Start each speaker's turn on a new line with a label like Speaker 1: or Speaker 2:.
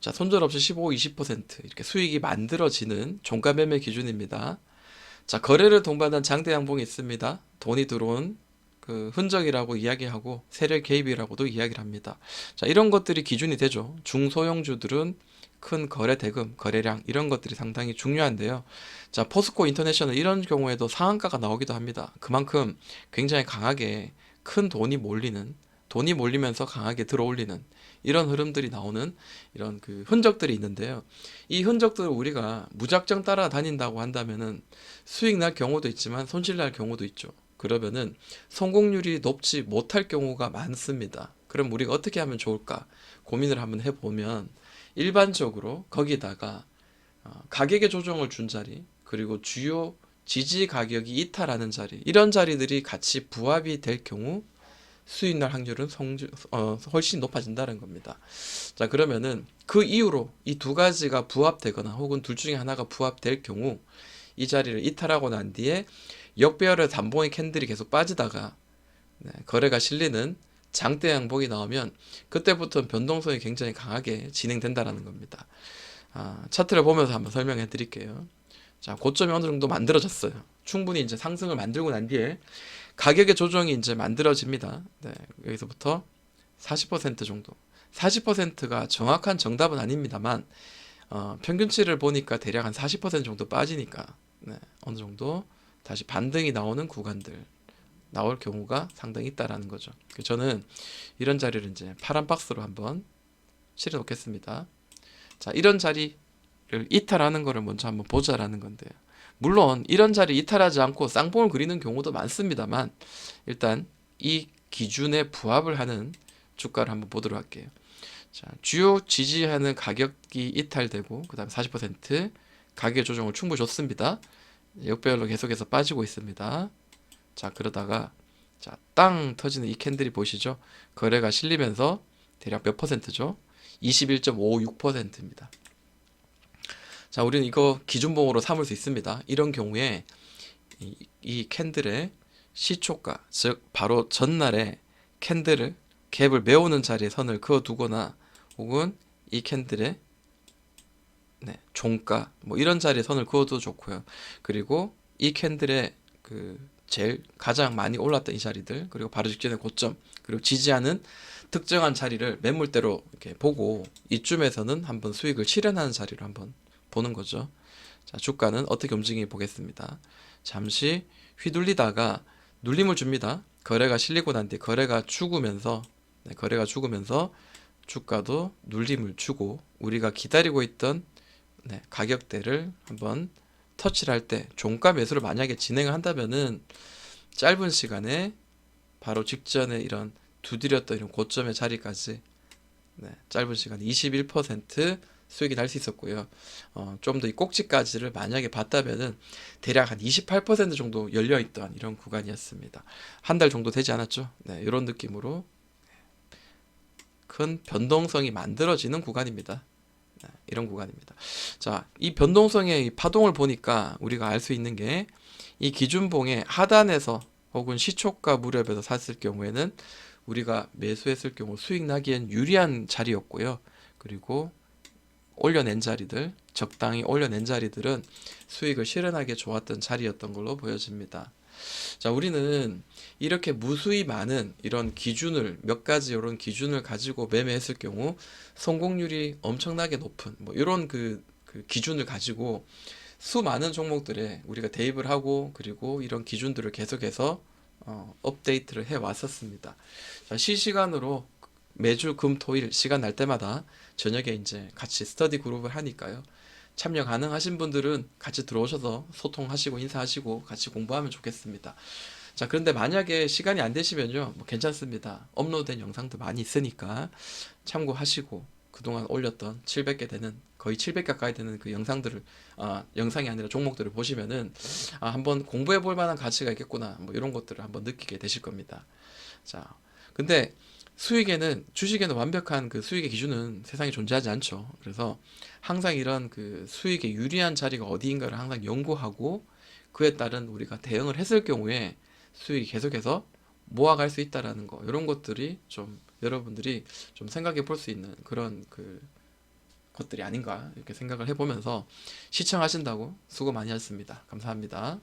Speaker 1: 자, 손절 없이 15, 20% 이렇게 수익이 만들어지는 종가 매매 기준입니다. 자, 거래를 동반한 장대 양봉이 있습니다. 돈이 들어온 그 흔적이라고 이야기하고 세력 개입이라고도 이야기를 합니다. 자, 이런 것들이 기준이 되죠. 중소형주들은 큰 거래 대금, 거래량 이런 것들이 상당히 중요한데요. 자, 포스코 인터내셔널 이런 경우에도 상한가가 나오기도 합니다. 그만큼 굉장히 강하게 큰 돈이 몰리면서 강하게 들어올리는 이런 흐름들이 나오는 이런 그 흔적들이 있는데요. 이 흔적들을 우리가 무작정 따라다닌다고 한다면은 수익 날 경우도 있지만 손실 날 경우도 있죠. 그러면은 성공률이 높지 못할 경우가 많습니다. 그럼 우리가 어떻게 하면 좋을까 고민을 한번 해보면 일반적으로 거기다가 가격의 조정을 준 자리 그리고 주요 지지 가격이 이탈하는 자리 이런 자리들이 같이 부합이 될 경우 수익 날 확률은 훨씬 높아진다는 겁니다. 자, 그러면은 그 이후로 이 두 가지가 부합되거나 혹은 둘 중에 하나가 부합될 경우 이 자리를 이탈하고 난 뒤에 역배열의 단봉의 캔들이 계속 빠지다가 거래가 실리는 장대 양봉이 나오면 그때부터는 변동성이 굉장히 강하게 진행된다는 겁니다. 차트를 보면서 한번 설명해 드릴게요. 자, 고점이 어느 정도 만들어졌어요. 충분히 이제 상승을 만들고 난 뒤에 가격의 조정이 이제 만들어집니다. 네, 여기서부터 40% 정도. 40%가 정확한 정답은 아닙니다만 평균치를 보니까 대략 한 40% 정도 빠지니까 어느 정도 다시 반등이 나오는 구간들 나올 경우가 상당히 있다라는 거죠. 저는 이런 자리를 이제 파란 박스로 한번 실어 놓겠습니다. 자, 이런 자리를 이탈하는 거를 먼저 한번 보자라는 건데요. 물론 이런 자리 이탈하지 않고 쌍봉을 그리는 경우도 많습니다만 일단 이 기준에 부합을 하는 주가를 한번 보도록 할게요. 자, 주요 지지하는 가격이 이탈되고 그다음 40% 가격 조정을 충분히 줬습니다. 역배열로 계속해서 빠지고 있습니다. 자, 그러다가 자, 땅 터지는 이 캔들이 보이시죠? 거래가 실리면서 대략 몇 퍼센트죠? 21.56%입니다. 자, 우리는 이거 기준봉으로 삼을 수 있습니다. 이런 경우에 이 캔들의 시초가, 즉 바로 전날에 캔들을 갭을 메우는 자리에 선을 그어두거나 혹은 이 캔들의 종가 뭐 이런 자리에 선을 그어도 좋고요. 그리고 이 캔들의 그 제일 가장 많이 올랐던 이 자리들 그리고 바로 직전의 고점 그리고 지지하는 특정한 자리를 매물대로 이렇게 보고 이쯤에서는 한번 수익을 실현하는 자리로 한번 보는 거죠. 자, 주가는 어떻게 움직이는지 보겠습니다. 잠시 휘둘리다가 눌림을 줍니다. 거래가 실리고 난 뒤에 거래가 죽으면서 주가도 눌림을 주고 우리가 기다리고 있던 가격대를 한번 터치를 할 때 종가 매수를 만약에 진행을 한다면은 짧은 시간에 바로 직전에 이런 두드렸던 이런 고점의 자리까지 짧은 시간 21% 수익이 날 수 있었고요. 좀 더 이 꼭지까지를 만약에 봤다면은 대략 한 28% 정도 열려있던 이런 구간이었습니다. 한 달 정도 되지 않았죠? 네, 이런 느낌으로 큰 변동성이 만들어지는 구간입니다. 이런 구간입니다. 자, 이 변동성의 이 파동을 보니까 우리가 알 수 있는 게 이 기준봉의 하단에서 혹은 시초가 무렵에서 샀을 경우에는 우리가 매수했을 경우 수익 나기엔 유리한 자리였고요. 그리고 적당히 올려낸 자리들은 수익을 실현하기 좋았던 자리였던 걸로 보여집니다. 자, 우리는 이렇게 무수히 많은 이런 기준을 몇 가지 이런 기준을 가지고 매매했을 경우 성공률이 엄청나게 높은 뭐 이런 그 기준을 가지고 수많은 종목들에 우리가 대입을 하고 그리고 이런 기준들을 계속해서 업데이트를 해 왔었습니다. 자, 실시간으로 매주 금, 토일 시간 날 때마다 저녁에 이제 같이 스터디 그룹을 하니까요. 참여 가능하신 분들은 같이 들어오셔서 소통하시고 인사하시고 같이 공부하면 좋겠습니다. 자, 그런데 만약에 시간이 안 되시면요, 뭐 괜찮습니다. 업로드된 영상도 많이 있으니까 참고하시고 그동안 올렸던 700개 되는 거의 700 가까이 되는 그 영상들을 영상이 아니라 종목들을 보시면은 한번 공부해 볼 만한 가치가 있겠구나 뭐 이런 것들을 한번 느끼게 되실 겁니다. 자, 근데 주식에는 완벽한 그 수익의 기준은 세상에 존재하지 않죠. 그래서 항상 이런 그 수익의 유리한 자리가 어디인가를 항상 연구하고 그에 따른 우리가 대응을 했을 경우에 수익이 계속해서 모아갈 수 있다라는 거 이런 것들이 좀 여러분들이 좀 생각해 볼 수 있는 그런 그 것들이 아닌가 이렇게 생각을 해보면서 시청하신다고 수고 많이 하셨습니다. 감사합니다.